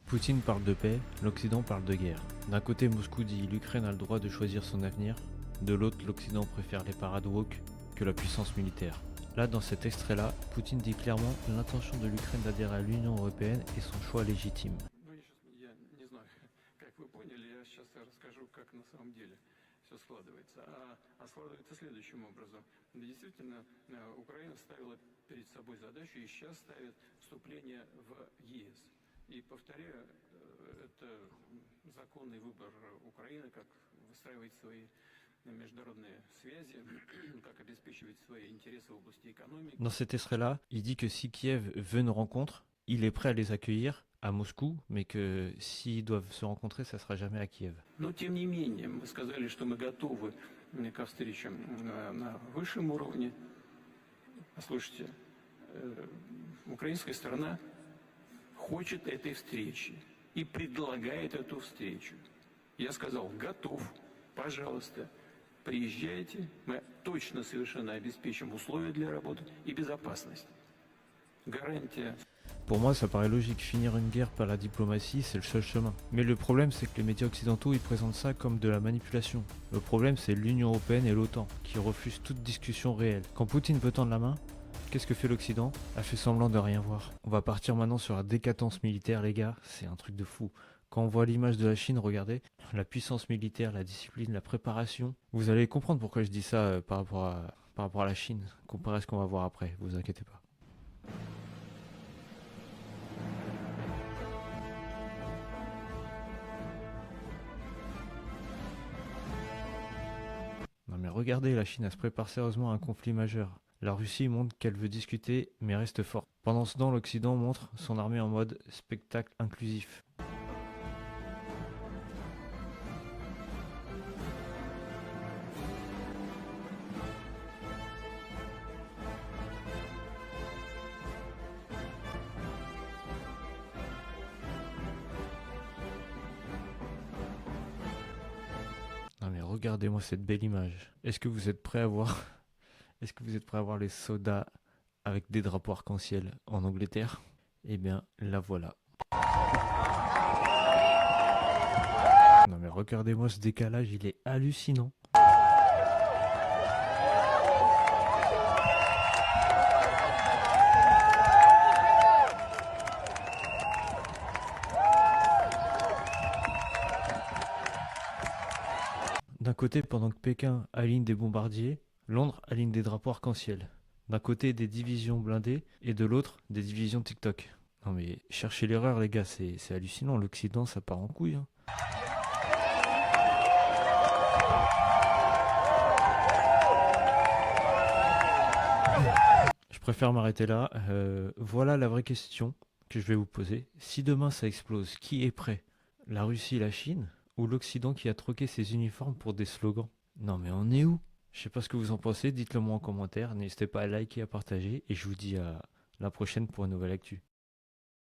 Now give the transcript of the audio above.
Poutine parle de paix, l'Occident parle de guerre. D'un côté, Moscou dit l'Ukraine a le droit de choisir son avenir, de l'autre, l'Occident préfère les parades woke que la puissance militaire. Là, dans cet extrait-là, Poutine dit clairement l'intention de l'Ukraine d'adhérer à l'Union européenne est son choix légitime. Я не знаю, как вы поняли, я сейчас расскажу, как на самом деле все складывается. А складывается следующим образом. Действительно, Украина ставила перед собой задачу и сейчас ставит вступление в ЕС. И повторяю, это законный выбор Украины, как выстраивать свои международные связи, как обеспечивать свои интересы в области экономики. Dans cet extrait-là, il dit que si Kiev veut une rencontre, il est prêt à les accueillir à Moscou, mais que s'ils doivent se rencontrer, ça sera jamais à Kiev. Но, тем не менее, мы сказали, что мы готовы ко встречам на высшем уровне. Слушайте, украинская сторона хочет этой встречи и предлагает эту встречу. Я сказал, готов, пожалуйста, приезжайте, мы точно совершенно обеспечим условия для работы и безопасность. Гарантия. Pour moi, ça paraît logique, finir une guerre par la diplomatie, c'est le seul chemin. Mais le problème, c'est que les médias occidentaux, ils présentent ça comme de la manipulation. Le problème, c'est l'Union européenne et l'OTAN, qui refusent toute discussion réelle. Quand Poutine veut tendre la main, qu'est-ce que fait l'Occident? A fait semblant de rien voir. On va partir maintenant sur la décadence militaire, les gars, c'est un truc de fou. Quand on voit l'image de la Chine, regardez, la puissance militaire, la discipline, la préparation. Vous allez comprendre pourquoi je dis ça par rapport à la Chine, comparé à ce qu'on va voir après, vous inquiétez pas. Non mais regardez, la Chine elle se prépare sérieusement à un conflit majeur. La Russie montre qu'elle veut discuter mais reste forte. Pendant ce temps, l'Occident montre son armée en mode spectacle inclusif. Non mais regardez-moi cette belle image. Est-ce que vous êtes prêts à voir Est-ce que vous êtes prêts à voir les soldats avec des drapeaux arc-en-ciel en Angleterre? Eh bien, la voilà. Non mais regardez-moi ce décalage, il est hallucinant. D'un côté, pendant que Pékin aligne des bombardiers, Londres aligne des drapeaux arc-en-ciel. D'un côté, des divisions blindées, et de l'autre, des divisions TikTok. Non mais cherchez l'erreur les gars, c'est hallucinant, l'Occident ça part en couille. Hein. Je préfère m'arrêter là. Voilà la vraie question que je vais vous poser. Si demain ça explose, qui est prêt? La Russie et la Chine? Ou l'Occident qui a troqué ses uniformes pour des slogans? Non mais on est où? Je sais pas ce que vous en pensez, dites-le moi en commentaire, n'hésitez pas à liker, à partager, et je vous dis à la prochaine pour une nouvelle actu.